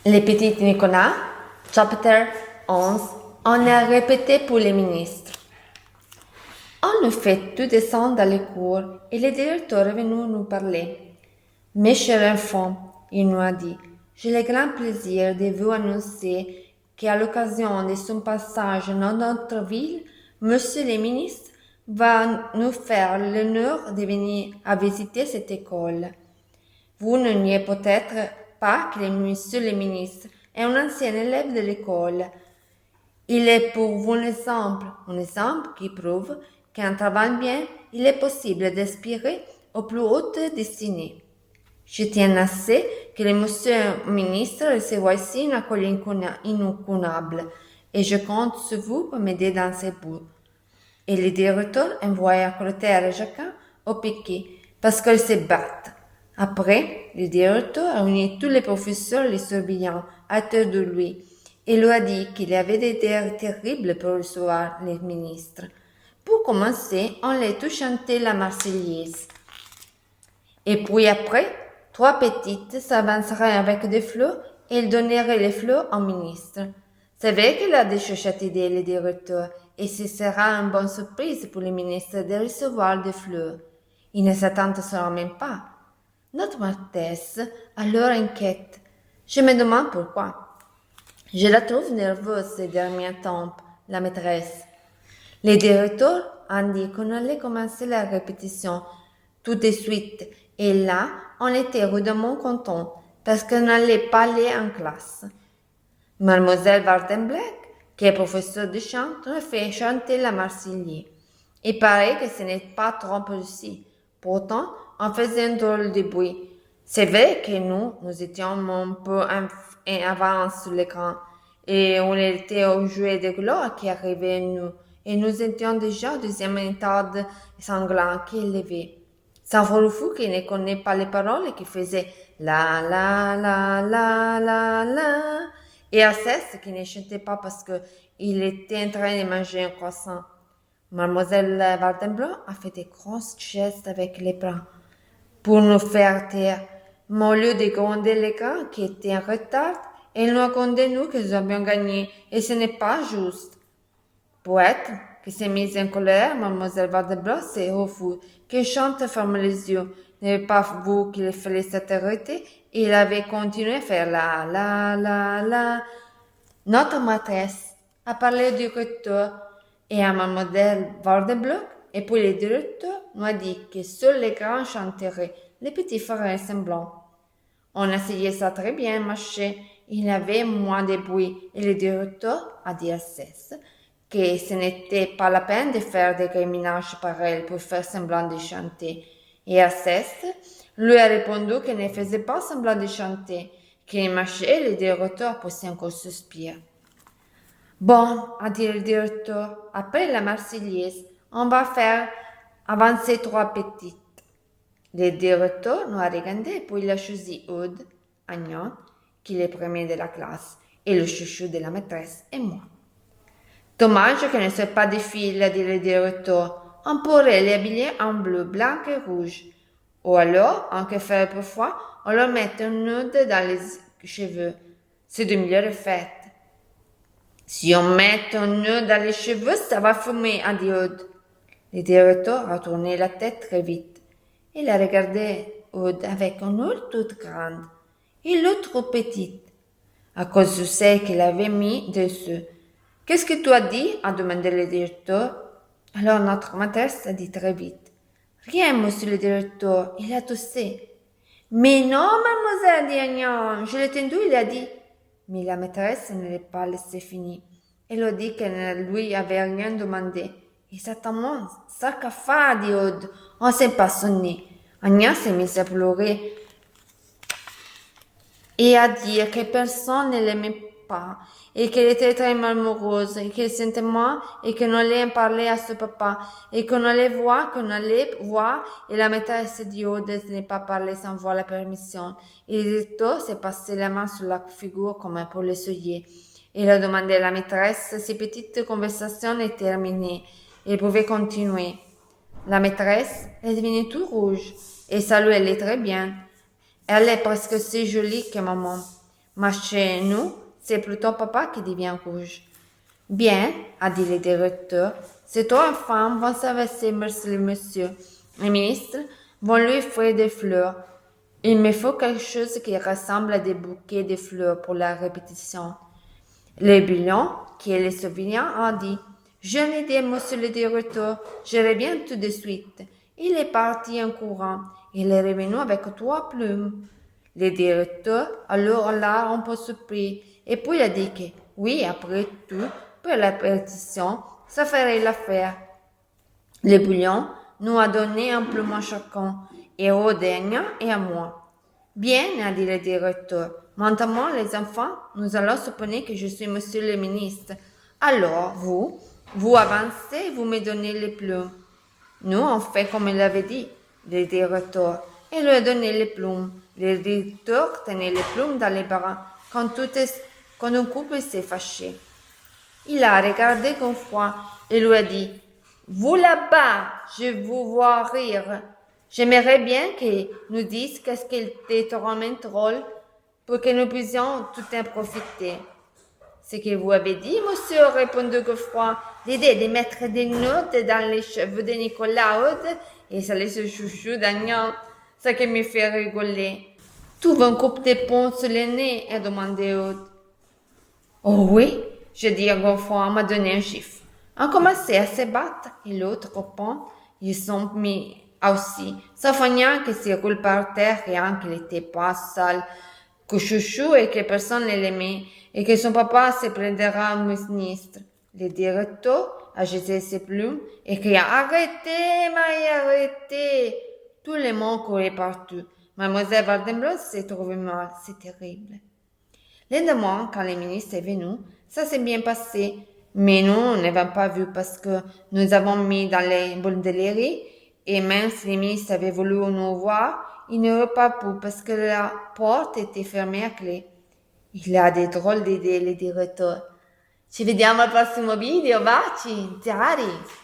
Les petites Nicolas, chapitre 11, on a répété pour les ministres. On nous fait tout descendre dans les cours et le directeur est venu nous parler. Mes chers enfants, il nous a dit, j'ai le grand plaisir de vous annoncer qu'à l'occasion de son passage dans notre ville, Monsieur le ministre va nous faire l'honneur de venir à visiter cette école. Vous ne n'y êtes peut-être pas que Monsieur le ministre est un ancien élève de l'école. Il est pour vous un exemple qui prouve qu'en travaillant bien, il est possible d'aspirer aux plus hautes destinées. Je tiens assez que le monsieur ministre reçoive ici une accueil inconnable et je compte sur vous pour m'aider dans ces bouts. Et le directeur envoie Clotaire et Jacquin au piquet parce qu'ils se battent. Après, le directeur a réuni tous les professeurs et les surveillants autour de lui et lui a dit qu'il y avait des terres terribles pour recevoir les ministres. Pour commencer, on les tout chanté la Marseillaise. Et puis après, 3 petites s'avanceraient avec des fleurs et ils donneraient les fleurs au ministre. C'est vrai qu'il a des chuchotes idées, le directeur, et ce sera une bonne surprise pour le ministre de recevoir des fleurs. Il ne s'attend même pas. Notre maîtresse alors inquiète. Je me demande pourquoi. Je la trouve nerveuse ces derniers temps, la maîtresse. Le directeur a dit qu'on allait commencer la répétition tout de suite et là, on était rudement contents parce qu'on n'allait pas aller en classe. Mademoiselle Wartenbleck, qui est professeure de chant, nous fait chanter la Marseillaise. Il paraît que ce n'est pas trop réussi. Pourtant, on faisait un drôle de bruit. C'est vrai que nous étions un peu en avance sur l'écran et on était au jouet de gloire qui arrivait à nous et nous étions déjà au deuxième état sanglant qui élevait. Sans fou qui ne connaît pas les paroles et qui faisait la la la la la la et Alceste qui ne chantait pas parce qu'il était en train de manger un croissant. Mademoiselle Wardenblock a fait des grosses gestes avec les bras pour nous faire taire. Mais au lieu de gronder les gars qui étaient en retard, elle nous a grondé nous que nous avions gagné et ce n'est pas juste. Poète qui s'est mise en colère, Mademoiselle Wardenblock s'est refusée, que chante ferme les yeux. N'avait pas vous qu'il fallait s'arrêter, il avait continué à faire la la la la. Notre maîtresse a parlé du recteur et à Mademoiselle Wardenblock, et puis le directeur nous a dit que seuls les grands chanteraient, les petits feraient semblant. On essayait ça très bien, marché. Il y avait moins de bruit, et le directeur a dit à Cesse que ce n'était pas la peine de faire des griminages pareils pour faire semblant de chanter. Et Alceste lui a répondu qu'elle ne faisait pas semblant de chanter, qu'il marchait et le directeur poussait encore suspire. Bon, a dit le directeur, après la Marseillaise, on va faire avancer 3 petites. Le directeur nous a regardé, puis il a choisi Aude, Agnon, qui est le premier de la classe, et le chouchou de la maîtresse, et moi. Dommage que ne soit pas de filles, a dit le directeur. On pourrait les habiller en bleu, blanc et rouge. Ou alors, en que fait peu froid, on leur met un nude dans les cheveux. C'est de meilleures fêtes. Si on met un nœud dans les cheveux, ça va fumer, a dit Aude. Le directeur a tourné la tête très vite. Il a regardé Aude avec une œil toute grande et l'autre trop petite, à cause du sel qu'il avait mis dessus. Qu'est-ce que tu as dit? A demandé le directeur. Alors notre maîtresse a dit très vite. Rien, monsieur le directeur, il a toussé. Mais non, mademoiselle, dit Agnon, je l'ai entendu, il a dit. Mais la maîtresse ne l'a pas laissé finir. Elle a dit qu'elle ne lui avait rien demandé. Exactement, ça qu'a fait, dit Aude. On s'est pas sonné. Agnon s'est mise à pleurer et à dire que personne ne l'aimait pas et qu'elle était très malheureuse et qu'elle sentait mal et qu'on allait en parler à ce papa et qu'on allait voir et la maîtresse dit Aude de ne pas parler sans voir la permission. Et le directeur s'est passé la main sur la figure comme pour l'essuyer. Il a demandé à la maîtresse si petite conversation est terminée. Il pouvait continuer. La maîtresse est devenue tout rouge et ça lui allait très bien. Elle est presque aussi jolie que maman. Mais chez nous, c'est plutôt papa qui devient rouge. Bien, a dit le directeur, ces trois femmes vont s'avancer vers le monsieur. Les ministres vont lui offrir des fleurs. Il me faut quelque chose qui ressemble à des bouquets de fleurs pour la répétition. Le bilan, qui est le souvenir, a dit, je l'ai dit, monsieur le directeur, je reviens tout de suite. Il est parti en courant. Il est revenu avec 3 plumes. Le directeur, alors là, un peu surpris, et puis a dit que, oui, après tout, pour la pétition, ça ferait l'affaire. Le bouillon nous a donné un plume à chacun, et au dernier et à moi. Bien, a dit le directeur. Maintenant, les enfants, nous allons supposer que je suis monsieur le ministre. Alors, vous avancez, vous me donnez les plumes. Nous, on fait comme il avait dit, le directeur. Il lui a donné les plumes. Le directeur tenait les plumes dans les bras quand un couple s'est fâché. Il a regardé con froid et lui a dit, vous là-bas, je vous vois rire. J'aimerais bien que nous dises qu'est-ce qui était vraiment drôle pour que nous puissions tout en profiter. Ce que vous avez dit, monsieur, répondit Godefroy, l'idée de mettre des notes dans les cheveux de Nicolas Aude et ça laisse chouchou d'Agnan, ça qui me fait rigoler. Tu veux un coup de pont sur le nez, a demandé Aude. Oh oui, je dis à Godefroy, m'a donné un chiffre. On a commencé à se battre et l'autre copain, ils sont mis aussi. Sauf Agnan qui se roule par terre, rien qu'il n'était pas sale, que chouchou et que personne ne l'aimait, et que son papa se prendra un ministre. Le directeur a jeté ses plumes et cria arrêtez, Maï, arrêtez. Tout le monde courait partout. Mademoiselle Waldenbrock s'est trouvée mal, c'est terrible. Le lendemain, quand le ministre est venu, ça s'est bien passé, mais nous, on ne l'avons pas vu parce que nous avons mis dans les bondelleries et même si le ministre avait voulu nous voir, il n'aurait pas pu parce que la porte était fermée à clé. Il a des drôles d'idées, le direttore. Ci vediamo al prossimo video, baci, Zari!